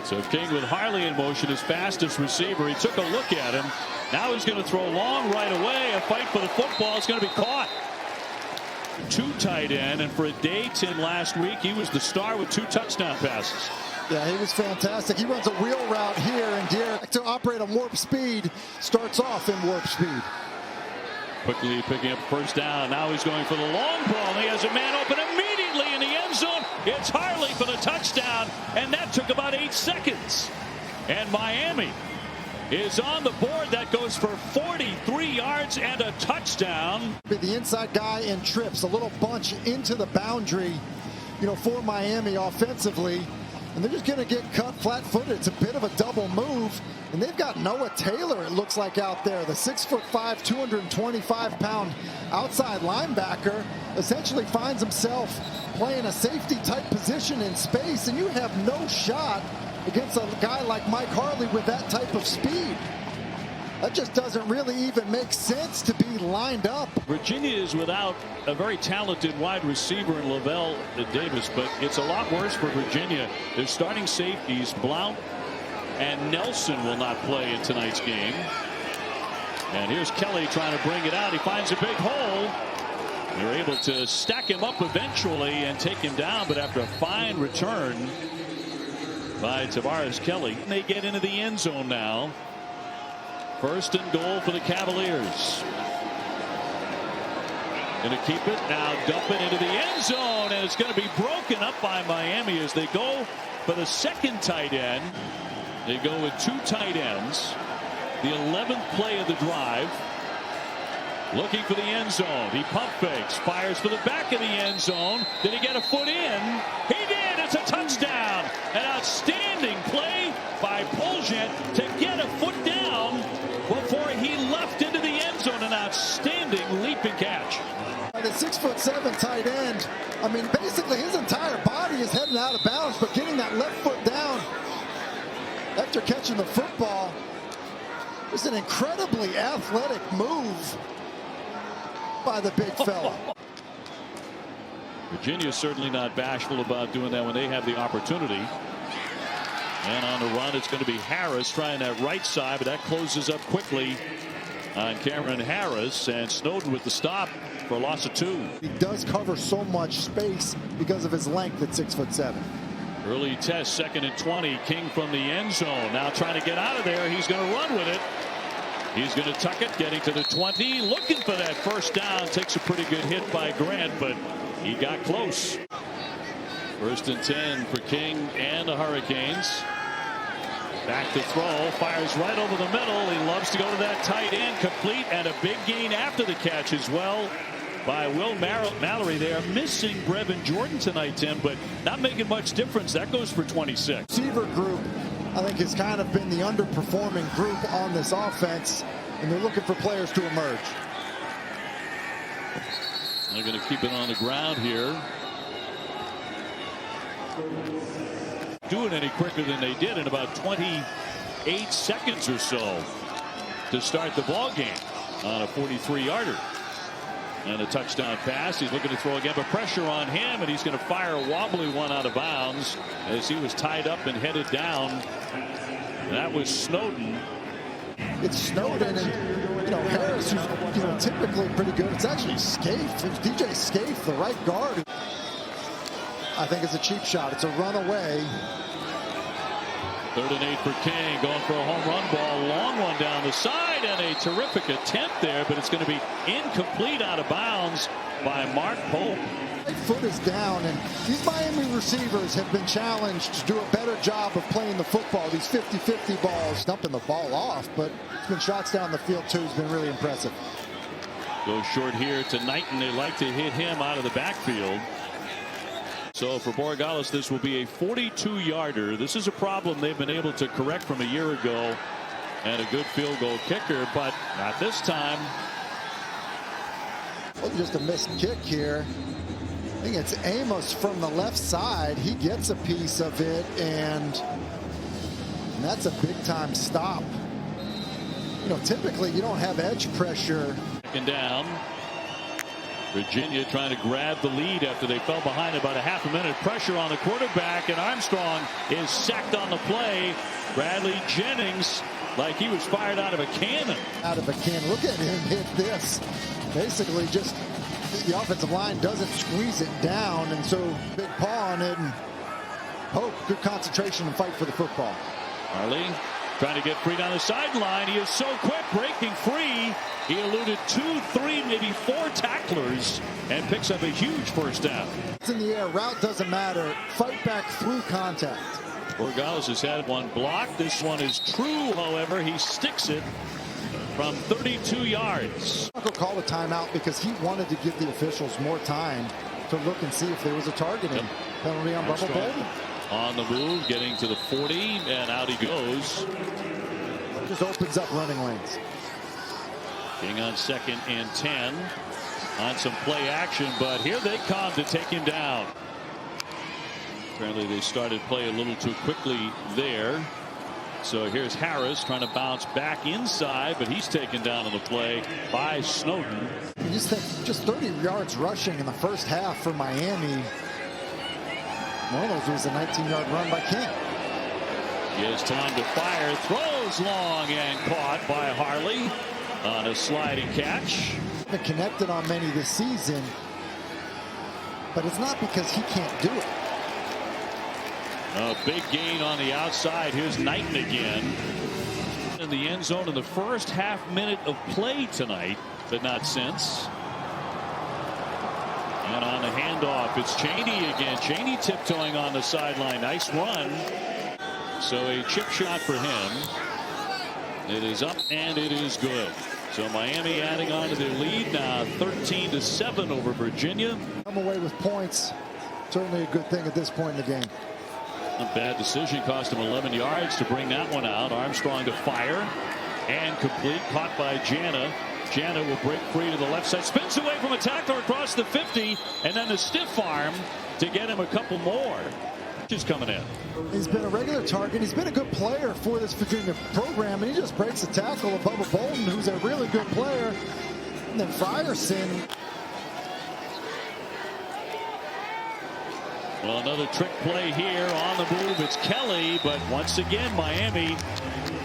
So King with Harley in motion, his fastest receiver. He took a look at him. Now he's going to throw long right away. A fight for the football. It's going to be caught. Two tight end, and for a Dayton last week, he was the star with 2 touchdown passes. Yeah, he was fantastic. He runs a wheel route here, and Derek, to operate on warp speed, starts off in warp speed. Quickly picking up first down. Now he's going for the long ball. He has a man open immediately in the end zone. It's Harley for the touchdown, and that took about 8 seconds. And Miami is on the board. That goes for 43 yards and a touchdown. The inside guy in trips, a little bunch into the boundary, for Miami offensively. And they're just going to get cut flat-footed. It's a bit of a double move. And they've got Noah Taylor, it looks like, out there. The 6'5", 225-pound outside linebacker essentially finds himself playing a safety-type position in space. And you have no shot against a guy like Mike Harley with that type of speed. That just doesn't really even make sense to be lined up. Virginia is without a very talented wide receiver in Lavelle Davis, but it's a lot worse for Virginia. Their starting safeties, Blount and Nelson, will not play in tonight's game. And here's Kelly trying to bring it out. He finds a big hole. They're able to stack him up eventually and take him down, but after a fine return by Tavares Kelly, they get into the end zone now. First and goal for the Cavaliers. Going to keep it now, dump it into the end zone, and it's going to be broken up by Miami as they go for the second tight end. They go with 2 tight ends. The 11th play of the drive. Looking for the end zone. He pump fakes, fires for the back of the end zone. Did he get a foot in? He did. It's a touchdown. An outstanding play by Poljet to get a foot down before he left into the end zone. An outstanding leaping catch. The 6'7" tight end, basically his entire body is heading out of bounds, but getting that left foot down after catching the football is an incredibly athletic move by the big fella. Virginia's certainly not bashful about doing that when they have the opportunity. And on the run, it's going to be Harris trying that right side, but that closes up quickly on Cameron Harris, and Snowden with the stop for a loss of 2. He does cover so much space because of his length at 6'7". Early test, 2nd and 20. King from the end zone. Now trying to get out of there. He's going to run with it. He's going to tuck it, getting to the 20. Looking for that first down. Takes a pretty good hit by Grant, but he got close. 1st and 10 for King and the Hurricanes. Back to throw, fires right over the middle. He loves to go to that tight end, complete, and a big gain after the catch as well by Will Mallory. They are missing Brevin Jordan tonight, Tim, but not making much difference. That goes for 26. Receiver group, I think, has kind of been the underperforming group on this offense, and they're looking for players to emerge. They're going to keep it on the ground here. Do it any quicker than they did in about 28 seconds or so to start the ball game on a 43-yarder. And a touchdown pass. He's looking to throw again, but pressure on him, and he's going to fire a wobbly one out of bounds as he was tied up and headed down. That was Snowden. It's Snowden, and Harris, who's typically pretty good. It's actually Scaife. It's DJ Scaife, the right guard. I think it's a cheap shot. It's a runaway. 3rd and 8 for King, going for a home run ball. Long one down the side, and a terrific attempt there, but it's going to be incomplete, out of bounds by Mark Pope. Right foot is down, and these Miami receivers have been challenged to do a better job of playing the football. These 50-50 balls, dumping the ball off, but it's been shots down the field too. Has been really impressive. Goes short here to Knighton. They like to hit him out of the backfield. So for Borregales, this will be a 42-yarder. This is a problem they've been able to correct from a year ago, and a good field goal kicker, but not this time. Well, just a missed kick here. I think it's Amos from the left side. He gets a piece of it, and that's a big-time stop. Typically you don't have edge pressure. Second down. Virginia trying to grab the lead after they fell behind about a half a minute. Pressure on the quarterback, and Armstrong is sacked on the play. Bradley Jennings, like he was fired out of a cannon. Out of a cannon. Look at him hit this. Basically just the offensive line doesn't squeeze it down, and so big paw on it, and Pope, good concentration and fight for the football. Harley trying to get free down the sideline. He is so quick, breaking free. He eluded 2, 3, maybe 4 tacklers and picks up a huge first down. It's in the air. Route doesn't matter. Fight back through contact. Borgales has had one block. This one is true, however. He sticks it from 32 yards. I'll call a timeout because he wanted to give the officials more time to look and see if there was a targeting penalty on Bubba Bolden. On the move, getting to the 40, and out he goes. Just opens up running lanes. King on 2nd and 10 on some play action, but here they come to take him down. Apparently they started play a little too quickly there. So here's Harris trying to bounce back inside, but he's taken down on the play by Snowden. You just think just 30 yards rushing in the first half for Miami. One of those was a 19-yard run by King. He has time to fire, throws long and caught by Harley on a sliding catch. Been connected on many this season, but it's not because he can't do it. A big gain on the outside. Here's Knighton again in the end zone in the first half minute of play tonight, but not since. And on the handoff, it's Chaney again. Chaney tiptoeing on the sideline. Nice run. So a chip shot for him. It is up and it is good. So Miami adding on to their lead now, 13-7 over Virginia. Come away with points. Certainly a good thing at this point in the game. A bad decision, cost him 11 yards to bring that one out. Armstrong to fire and complete, caught by Jana. Jana will break free to the left side, spins away from a tackler across the 50, and then the stiff arm to get him a couple more. Just coming in. He's been a regular target. He's been a good player for this Virginia program, and he just breaks a tackle of Bubba Bolden, who's a really good player. And then Frierson. Well, another trick play here on the move. It's Kelly, but once again, Miami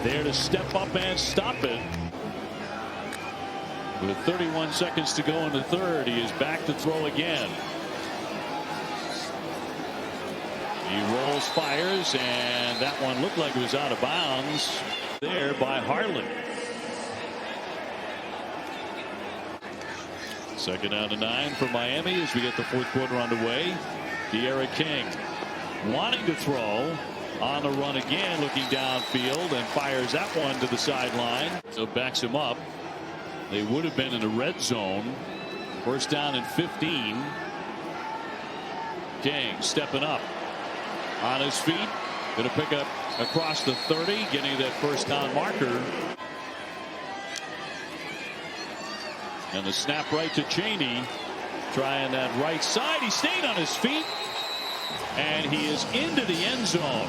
there to step up and stop it. With 31 seconds to go in the third, he is back to throw again. He rolls, fires, and that one looked like it was out of bounds there by Harlan. 2nd down to 9 for Miami as we get the fourth quarter underway. De'Ara King wanting to throw on the run again, looking downfield, and fires that one to the sideline. So backs him up. They would have been in the red zone. 1st down and 15. King stepping up on his feet. Going to pick up across the 30, getting that 1st down marker. And the snap right to Chaney. Trying that right side. He stayed on his feet. And he is into the end zone.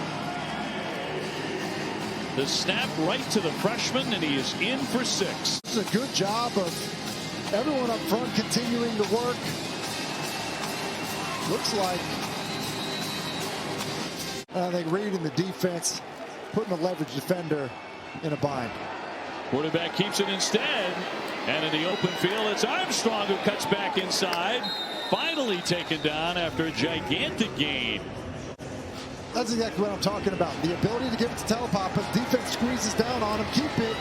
The snap right to the freshman, and he is in for 6. This is a good job of everyone up front continuing to work. Looks like I think Reed and the defense putting a leverage defender in a bind. Quarterback keeps it instead. And in the open field, it's Armstrong who cuts back inside. Finally taken down after a gigantic gain. That's exactly what I'm talking about. The ability to give it to Telepapas. Defense squeezes down on him, keep it.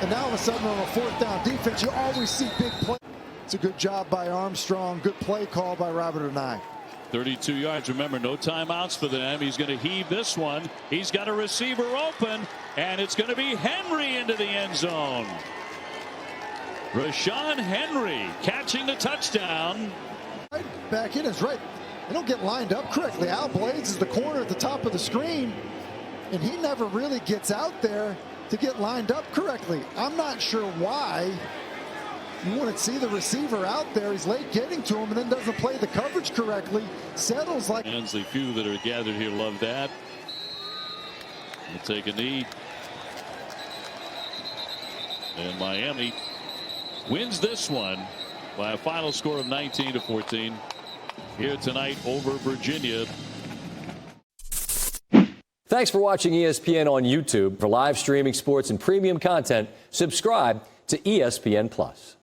And now all of a sudden on a 4th down defense, you always see big play. It's a good job by Armstrong. Good play call by Robert Onai. 32 yards. Remember, no timeouts for them. He's going to heave this one. He's got a receiver open, and it's going to be Henry into the end zone. Rashawn Henry catching the touchdown. Right back in is right. They don't get lined up correctly. Al Blades is the corner at the top of the screen, and he never really gets out there to get lined up correctly. I'm not sure why. You want to see the receiver out there. He's late getting to him and then doesn't play the coverage correctly. Settles like. Ansley, few that are gathered here love that. We'll take a knee. And Miami wins this one by a final score of 19-14 here tonight over Virginia. Thanks for watching ESPN on YouTube. For live streaming sports and premium content, subscribe to ESPN+.